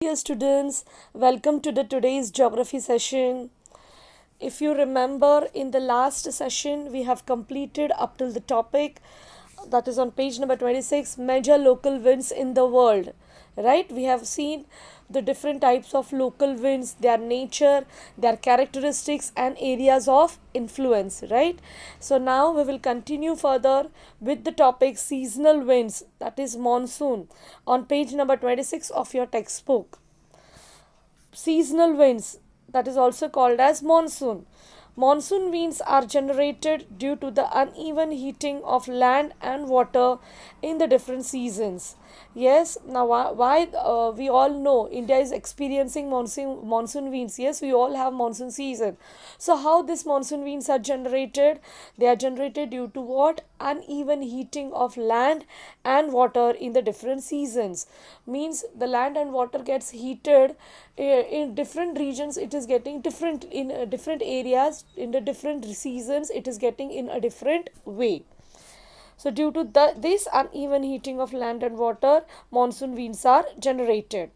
Dear students, welcome to the today's geography session. If you remember, in the last session we have completed up till the topic that is on page number 26, major local winds in the world. Right? We have seen the different types of local winds, their nature, their characteristics, and areas of influence. Right? So now we will continue further with the topic seasonal winds, that is monsoon, on page number 26 of your textbook. Seasonal winds, that is also called as monsoon. Monsoon winds are generated due to the uneven heating of land and water in the different seasons. Yes, now why we all know India is experiencing monsoon winds. Yes, we all have monsoon season. So how this monsoon winds are generated? They are generated due to what? Uneven heating of land and water in the different seasons. Means the land and water gets heated in different regions. It is getting different in different areas in the different seasons. It is getting in a different way. So due to this uneven heating of land and water, monsoon winds are generated.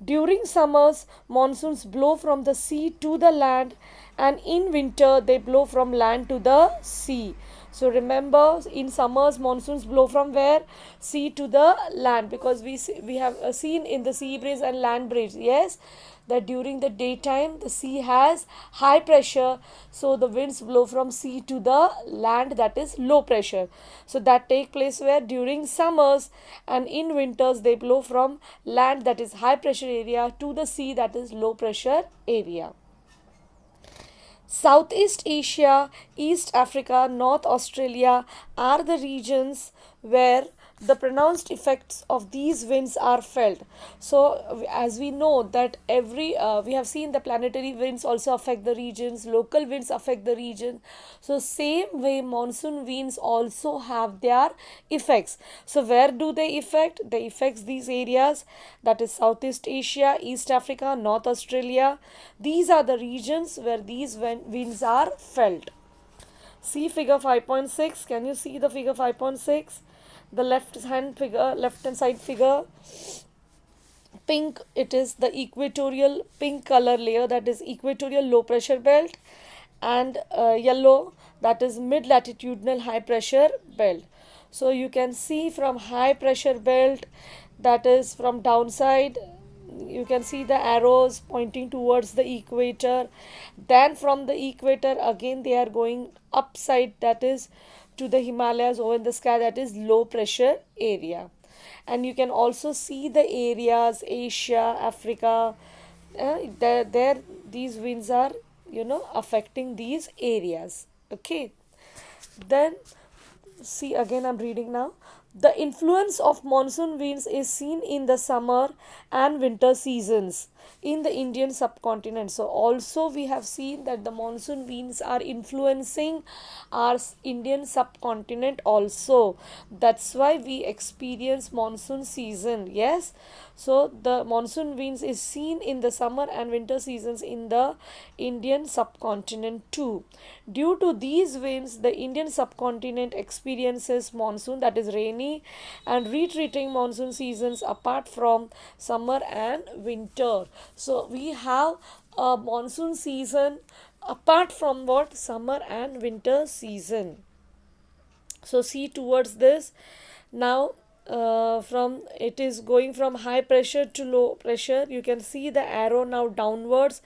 During summers, monsoons blow from the sea to the land, and in winter they blow from land to the sea. So remember, in summers monsoons blow from where? Sea to the land, because we have seen in the sea breeze and land breeze. Yes, that during the daytime the sea has high pressure, so the winds blow from sea to the land, that is low pressure. So that take place where during summers, and in winters they blow from land, that is high pressure area, to the sea, that is low pressure area. Southeast Asia, East Africa, North Australia are the regions where the pronounced effects of these winds are felt. So as we know that every we have seen the planetary winds also affect the regions, local winds affect the region. So same way monsoon winds also have their effects. So where do they affect? They affect these areas, that is Southeast Asia, East Africa, North Australia. These are the regions where these winds are felt. See figure 5.6. Can you see the figure 5.6? The left hand side figure, pink, it is the equatorial pink color layer, that is equatorial low pressure belt, and yellow, that is mid latitudinal high pressure belt. So you can see from high pressure belt, that is from downside, you can see the arrows pointing towards the equator. Then from the equator again they are going upside, that is to the Himalayas over in the sky, that is low pressure area. And you can also see the areas Asia, Africa, there these winds are affecting these areas. Okay, then see, again I'm reading now. The influence of monsoon winds is seen in the summer and winter seasons in the Indian subcontinent. So also we have seen that the monsoon winds are influencing our Indian subcontinent also. That's why we experience monsoon season. Yes, so the monsoon winds is seen in the summer and winter seasons in the Indian subcontinent too. Due to these winds, the Indian subcontinent experiences monsoon, that is rainy and retreating monsoon seasons apart from summer and winter. So we have a monsoon season apart from what? Summer and winter season. So see towards this now. From it is going from high pressure to low pressure. You can see the arrow now downwards,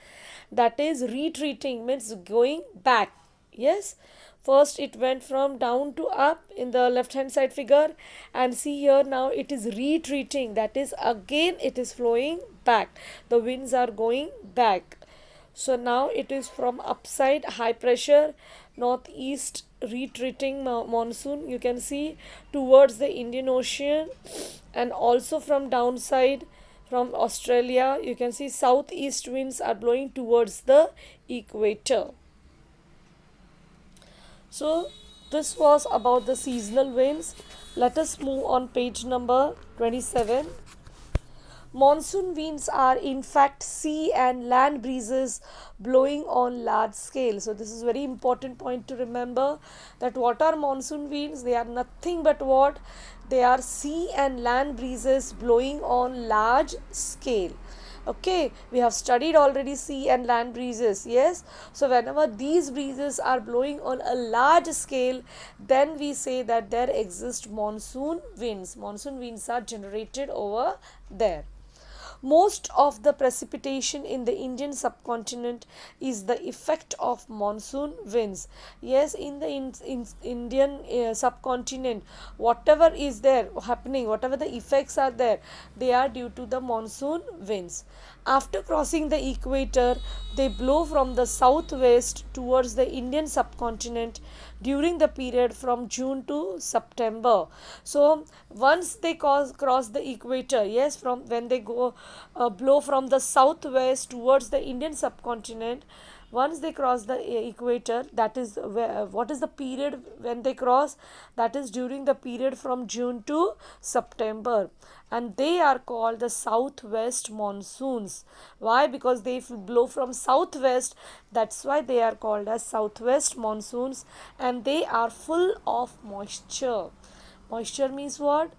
that is retreating, means going back. Yes, first it went from down to up in the left hand side figure, and see here now it is retreating, that is again it is flowing back, the winds are going back. So now it is from upside high pressure northeast retreating monsoon, you can see towards the Indian Ocean, and also from downside from Australia you can see southeast winds are blowing towards the equator. So this was about the seasonal winds. Let us move on page number 27. Monsoon winds are in fact sea and land breezes blowing on large scale. So this is very important point to remember, that what are monsoon winds? They are nothing but what? They are sea and land breezes blowing on large scale. Okay, we have studied already sea and land breezes. Yes, so whenever these breezes are blowing on a large scale, then we say that there exist monsoon winds. Monsoon winds are generated over there. Most of the precipitation in the Indian subcontinent is the effect of monsoon winds. Yes, in the Indian subcontinent, whatever is there happening, whatever the effects are there, they are due to the monsoon winds. After crossing the equator, they blow from the southwest towards the Indian subcontinent during the period from June to September. So once they cross the equator, yes, from when they go blow from the southwest towards the Indian subcontinent, once they cross the equator, that is what is the period when they cross, that is during the period from June to September, and they are called the southwest monsoons. Why? Because they blow from southwest, that's why they are called as southwest monsoons, and they are full of moisture. Moisture means what?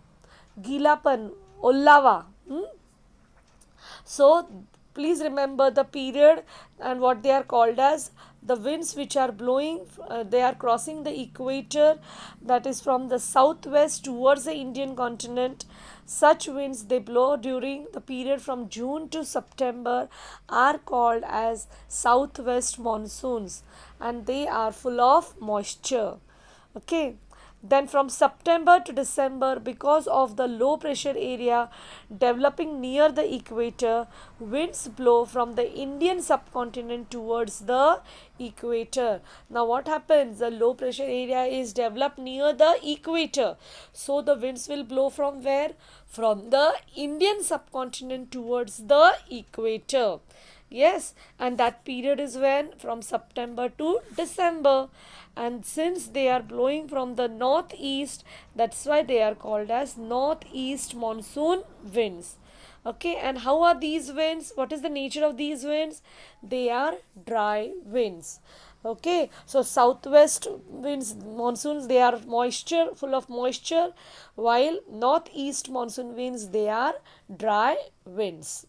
Gilapan, ollava. So please remember the period and what they are called as. The winds which are blowing, they are crossing the equator, that is from the southwest towards the Indian continent. Such winds they blow during the period from June to September are called as southwest monsoons, and they are full of moisture. Okay, then from September to December, because of the low pressure area developing near the equator, winds blow from the Indian subcontinent towards the equator. Now what happens? The low pressure area is developed near the equator, so the winds will blow from where? From the Indian subcontinent towards the equator. Yes, and that period is when? From September to December. And since they are blowing from the northeast, that's why they are called as northeast monsoon winds. Okay, and how are these winds? What is the nature of these winds? They are dry winds. Okay, so southwest winds, monsoons, they are moisture, full of moisture, while northeast monsoon winds, they are dry winds.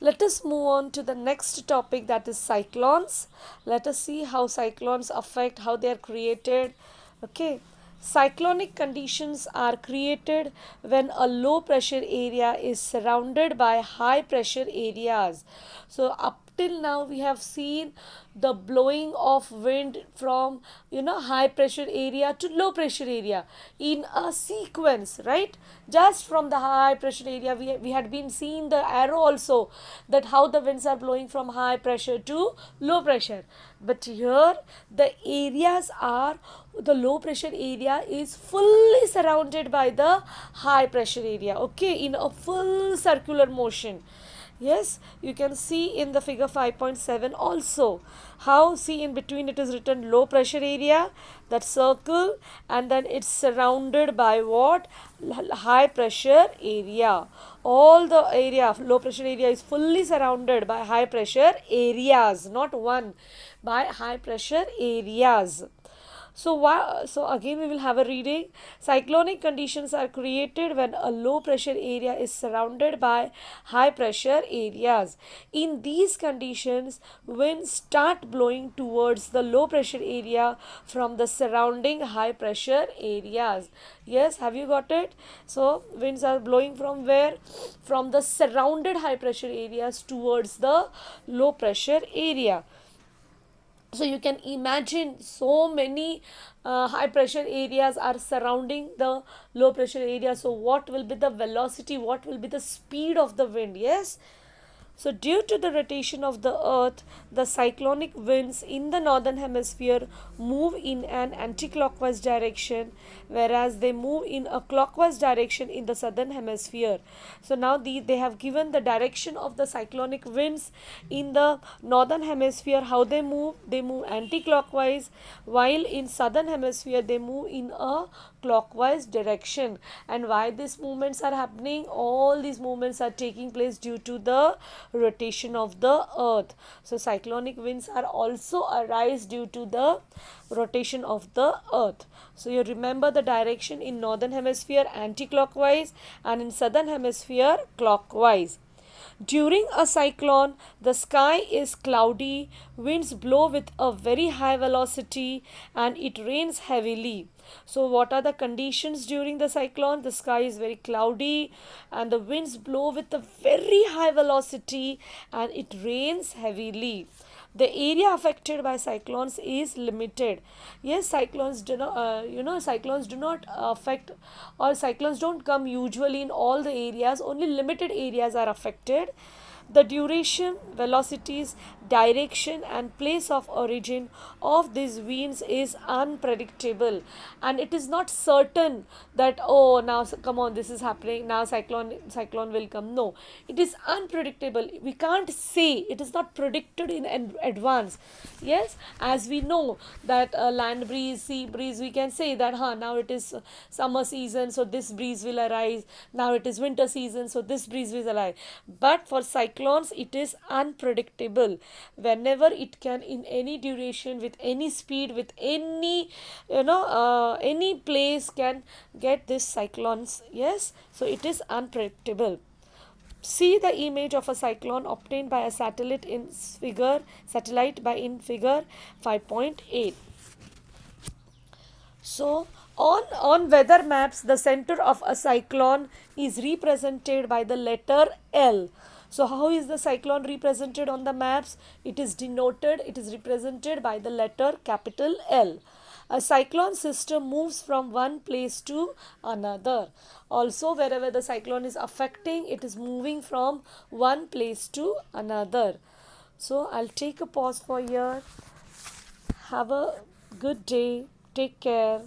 Let us move on to the next topic, that is cyclones. Let us see how cyclones affect, how they are created. Okay. Cyclonic conditions are created when a low pressure area is surrounded by high pressure areas. So up till now we have seen the blowing of wind from high pressure area to low pressure area in a sequence, right? Just from the high pressure area, we had been seeing the arrow also, that how the winds are blowing from high pressure to low pressure. But here the areas are, the low pressure area is fully surrounded by the high pressure area, okay, in a full circular motion. Yes, you can see in the figure 5.7 also how, see, in between it is written low pressure area, that circle, and then it's surrounded by what? High pressure area. All the area, low pressure area, is fully surrounded by high pressure areas, not one, by high pressure areas. So again we will have a reading. Cyclonic conditions are created when a low pressure area is surrounded by high pressure areas. In these conditions, winds start blowing towards the low pressure area from the surrounding high pressure areas. Yes, have you got it? So winds are blowing from where? From the surrounded high pressure areas towards the low pressure area. So you can imagine so many high pressure areas are surrounding the low pressure area. So what will be the velocity, what will be the speed of the wind? Yes, so, due to the rotation of the earth, the cyclonic winds in the northern hemisphere move in an anti-clockwise direction, whereas they move in a clockwise direction in the southern hemisphere. So, now they have given the direction of the cyclonic winds in the northern hemisphere, how they move anti-clockwise, while in southern hemisphere they move in a clockwise direction. And why these movements are happening? All these movements are taking place due to the rotation of the earth. So cyclonic winds are also arise due to the rotation of the earth. So you remember the direction in northern hemisphere anti-clockwise and in southern hemisphere clockwise. During a cyclone, the sky is cloudy, winds blow with a very high velocity, and it rains heavily. So, what are the conditions during the cyclone? The sky is very cloudy, and the winds blow with a very high velocity, and it rains heavily. The area affected by cyclones is limited. Yes, cyclones do not cyclones do not affect, or cyclones don't come usually in all the areas, only limited areas are affected. The duration, velocities, direction, and place of origin of these winds is unpredictable, and it is not certain that, oh, now come on, this is happening now, cyclone will come. No, it is unpredictable. We can't say, it is not predicted in advance. Yes, as we know that land breeze, sea breeze, we can say that, now it is summer season, so this breeze will arise. Now it is winter season, so this breeze will arise. But for cyclones, it is unpredictable. Whenever it can, in any duration, with any speed, with any, any place can get this cyclones. Yes, so it is unpredictable. See the image of a cyclone obtained by a satellite by in figure 5.8. So, on weather maps, the center of a cyclone is represented by the letter L. So, how is the cyclone represented on the maps? It is denoted, it is represented by the letter capital L. A cyclone system moves from one place to another. Also, wherever the cyclone is affecting, it is moving from one place to another. So, I'll take a pause for here. Have a good day. Take care.